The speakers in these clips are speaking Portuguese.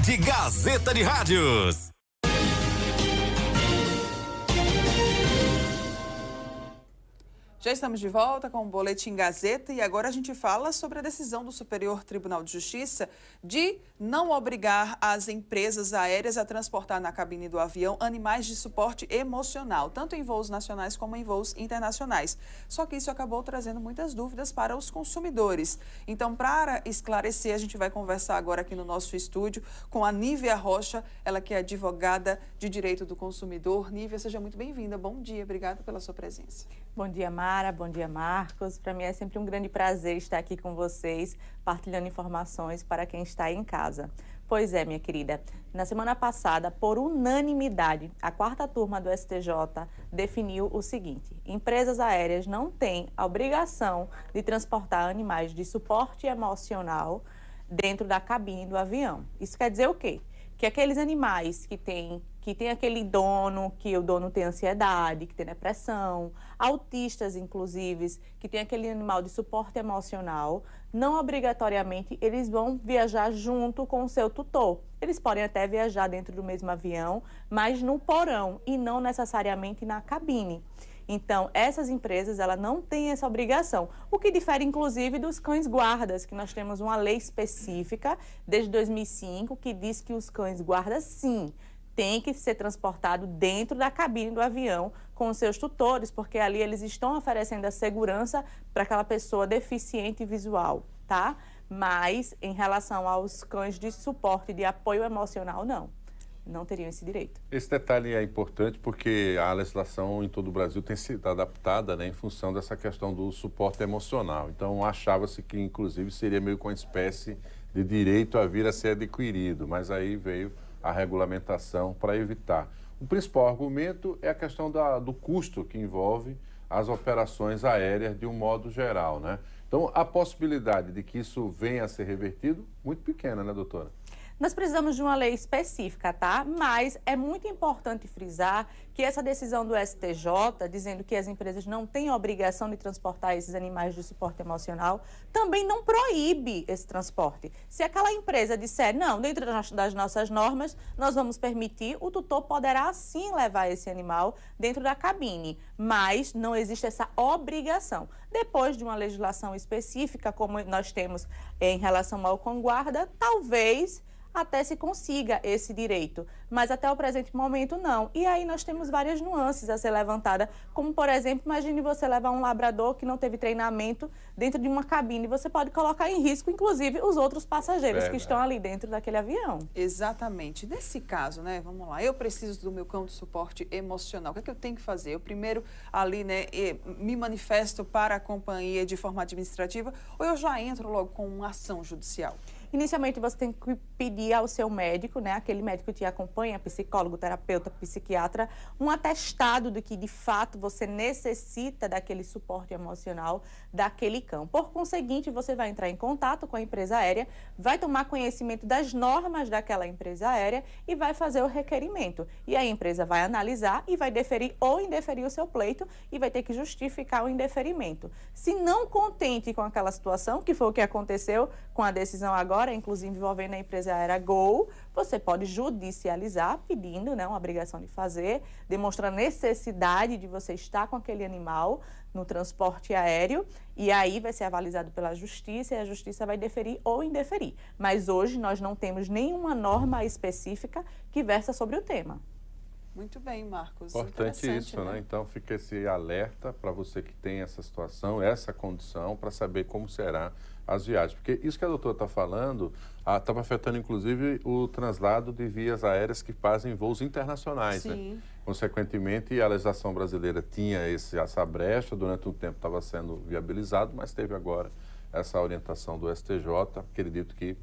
de Gazeta de Rádios. Já estamos de volta com o Boletim Gazeta e agora a gente fala sobre a decisão do Superior Tribunal de Justiça de não obrigar as empresas aéreas a transportar na cabine do avião animais de suporte emocional, tanto em voos nacionais como em voos internacionais. Só que isso acabou trazendo muitas dúvidas para os consumidores. Então, para esclarecer, a gente vai conversar agora aqui no nosso estúdio com a Nívia Rocha, ela que é advogada de direito do consumidor. Nívia, seja muito bem-vinda. Bom dia, obrigada pela sua presença. Bom dia, Mara. Bom dia, Marcos. Para mim é sempre um grande prazer estar aqui com vocês, partilhando informações para quem está aí em casa. Pois é, minha querida, na semana passada, por unanimidade, a 4ª turma do STJ definiu o seguinte: empresas aéreas não têm a obrigação de transportar animais de suporte emocional dentro da cabine do avião. Isso quer dizer o quê? Que aqueles animais que tem aquele dono, que o dono tem ansiedade, que tem depressão, autistas, inclusive, que tem aquele animal de suporte emocional, não obrigatoriamente eles vão viajar junto com o seu tutor. Eles podem até viajar dentro do mesmo avião, mas no porão e não necessariamente na cabine. Então, essas empresas, ela não têm essa obrigação, o que difere, inclusive, dos cães-guardas, que nós temos uma lei específica, desde 2005, que diz que os cães-guardas, sim, têm que ser transportados dentro da cabine do avião com os seus tutores, porque ali eles estão oferecendo a segurança para aquela pessoa deficiente visual, tá? Mas, em relação aos cães de suporte, de apoio emocional, não teriam esse direito. Esse detalhe é importante porque a legislação em todo o Brasil tem sido adaptada, né, em função dessa questão do suporte emocional. Então, achava-se que, inclusive, seria meio com uma espécie de direito a vir a ser adquirido, mas aí veio a regulamentação para evitar. O principal argumento é a questão do custo que envolve as operações aéreas de um modo geral, né? Então, a possibilidade de que isso venha a ser revertido, muito pequena, né, doutora? Nós precisamos de uma lei específica, tá? Mas é muito importante frisar que essa decisão do STJ, dizendo que as empresas não têm a obrigação de transportar esses animais de suporte emocional, também não proíbe esse transporte. Se aquela empresa disser, não, dentro das nossas normas, nós vamos permitir, o tutor poderá sim levar esse animal dentro da cabine, mas não existe essa obrigação. Depois de uma legislação específica, como nós temos em relação ao cão-guarda, talvez até se consiga esse direito, mas até o presente momento não. E aí nós temos várias nuances a ser levantada, como por exemplo, imagine você levar um labrador que não teve treinamento dentro de uma cabine, você pode colocar em risco, inclusive, os outros passageiros que estão ali dentro daquele avião. Exatamente. Nesse caso, né, vamos lá, eu preciso do meu cão de suporte emocional. O que é que eu tenho que fazer? Eu primeiro ali, né, me manifesto para a companhia de forma administrativa ou eu já entro logo com uma ação judicial? Inicialmente, você tem que pedir ao seu médico, né, aquele médico que te acompanha, psicólogo, terapeuta, psiquiatra, um atestado de que, de fato, você necessita daquele suporte emocional daquele cão. Por conseguinte, você vai entrar em contato com a empresa aérea, vai tomar conhecimento das normas daquela empresa aérea e vai fazer o requerimento. E a empresa vai analisar e vai deferir ou indeferir o seu pleito e vai ter que justificar o indeferimento. Se não contente com aquela situação, que foi o que aconteceu com a decisão agora, inclusive envolvendo a empresa aérea Gol, você pode judicializar pedindo, né, uma obrigação de fazer, demonstrando a necessidade de você estar com aquele animal no transporte aéreo e aí vai ser avalizado pela justiça e a justiça vai deferir ou indeferir. Mas hoje nós não temos nenhuma norma específica que versa sobre o tema. Muito bem, Marcos. Importante isso, né? Então fica esse alerta para você que tem essa situação, essa condição, para saber como será as viagens. Porque isso que a doutora está falando estava afetando, inclusive, o translado de vias aéreas que fazem voos internacionais. Sim. Né? Consequentemente, a legislação brasileira tinha essa brecha, durante um tempo estava sendo viabilizado, mas teve agora essa orientação do STJ, acredito que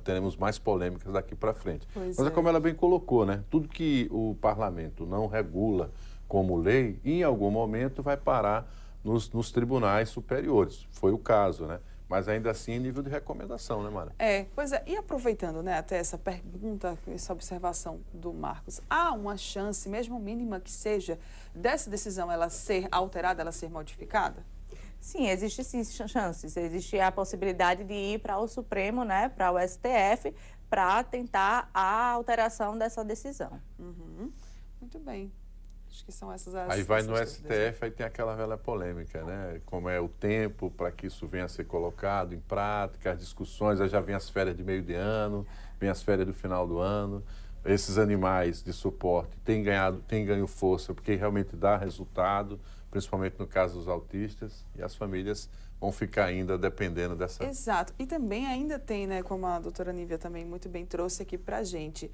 teremos mais polêmicas daqui para frente. Mas é como ela bem colocou, né? Tudo que o parlamento não regula como lei, em algum momento vai parar nos tribunais superiores. Foi o caso, né? Mas ainda assim, nível de recomendação, né, Mara? Pois é. E aproveitando, né, até essa pergunta, essa observação do Marcos, há uma chance, mesmo mínima que seja, dessa decisão ela ser alterada, ela ser modificada? Sim, existe sim chances. Existe a possibilidade de ir para o Supremo, né, para o STF, para tentar a alteração dessa decisão. Muito bem. Acho que são essas as... Aí vai no essas dúvidas, né? STF, aí tem aquela velha polêmica, né? Como é o tempo para que isso venha a ser colocado em prática, as discussões, aí já vem as férias de meio de ano, vem as férias do final do ano. Esses animais de suporte têm ganho força porque realmente dá resultado, principalmente no caso dos autistas, e as famílias vão ficar ainda dependendo dessa... Exato. E também ainda tem, né, como a doutora Nívia também muito bem trouxe aqui para a gente,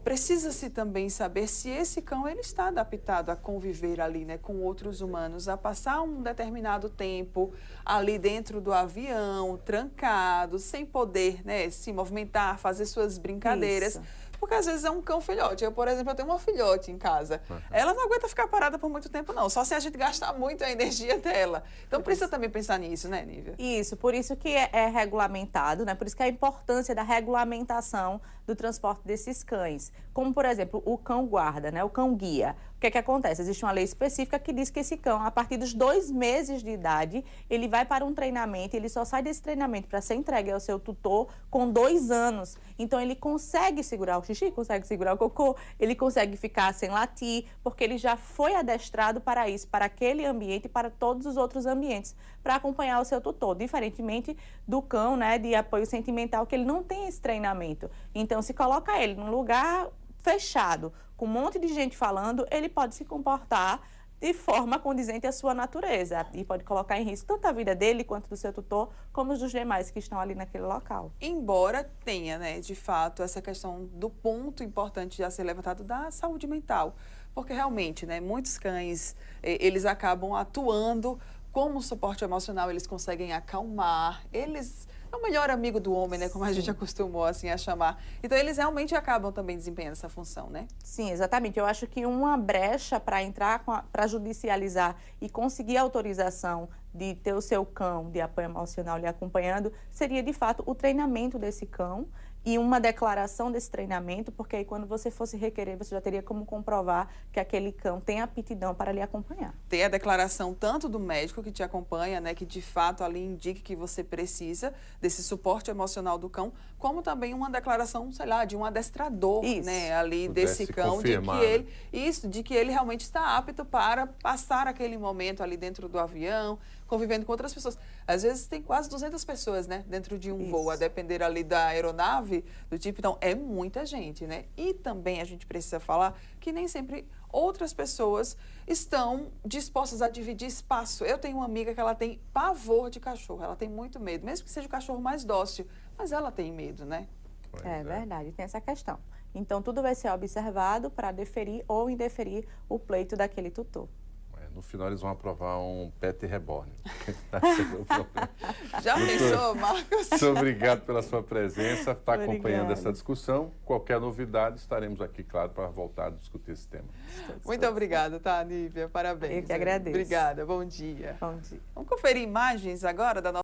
precisa-se também saber se esse cão ele está adaptado a conviver ali, né, com outros humanos, a passar um determinado tempo ali dentro do avião, trancado, sem poder, né, se movimentar, fazer suas brincadeiras. Isso. Porque às vezes é um cão filhote. Eu, por exemplo, eu tenho uma filhote em casa. Ela não aguenta ficar parada por muito tempo, não. Só se a gente gastar muito a energia dela. Então precisa também pensar nisso, né, Nívia? Isso, por isso que é regulamentado, né? Por isso que a importância da regulamentação do transporte desses cães. Como, por exemplo, o cão guarda, né? O cão guia. O que é que acontece? Existe uma lei específica que diz que esse cão, a partir dos 2 meses de idade, ele vai para um treinamento, ele só sai desse treinamento para ser entregue ao seu tutor com 2 anos. Então, ele consegue segurar o xixi, consegue segurar o cocô, ele consegue ficar sem latir, porque ele já foi adestrado para isso, para aquele ambiente e para todos os outros ambientes, para acompanhar o seu tutor, diferentemente do cão, né, de apoio sentimental, que ele não tem esse treinamento. Então, se coloca ele num lugar fechado, com um monte de gente falando, ele pode se comportar de forma condizente à sua natureza e pode colocar em risco tanto a vida dele quanto do seu tutor, como os dos demais que estão ali naquele local. Embora tenha, né, de fato, essa questão do ponto importante a ser levantado da saúde mental, porque realmente, né, muitos cães, eles acabam atuando como suporte emocional, eles conseguem acalmar, eles... É o melhor amigo do homem, né? Como a gente acostumou assim a chamar. Então, eles realmente acabam também desempenhando essa função, né? Sim, exatamente. Eu acho que uma brecha para entrar, para judicializar e conseguir autorização de ter o seu cão de apoio emocional lhe acompanhando, seria, de fato, o treinamento desse cão e uma declaração desse treinamento, porque aí quando você fosse requerer, você já teria como comprovar que aquele cão tem aptidão para lhe acompanhar. Ter a declaração tanto do médico que te acompanha, né, que de fato ali indique que você precisa desse suporte emocional do cão, como também uma declaração, sei lá, de um adestrador, né, ali desse cão, de que ele realmente está apto para passar aquele momento ali dentro do avião, convivendo com outras pessoas. Às vezes tem quase 200 pessoas, né, dentro de um voo, a depender ali da aeronave, do tipo, então é muita gente, né? E também a gente precisa falar que nem sempre outras pessoas estão dispostas a dividir espaço. Eu tenho uma amiga que ela tem pavor de cachorro, ela tem muito medo, mesmo que seja o cachorro mais dócil, mas ela tem medo, né? É verdade, tem essa questão. Então, tudo vai ser observado para deferir ou indeferir o pleito daquele tutor. No final, eles vão aprovar um pet reborn. Já pensou, Marcos? Muito obrigado pela sua presença, está acompanhando essa discussão. Qualquer novidade, estaremos aqui, claro, para voltar a discutir esse tema. Muito obrigada, tá, Nívia? Parabéns. Eu que agradeço. Obrigada, bom dia. Bom dia. Vamos conferir imagens agora da nossa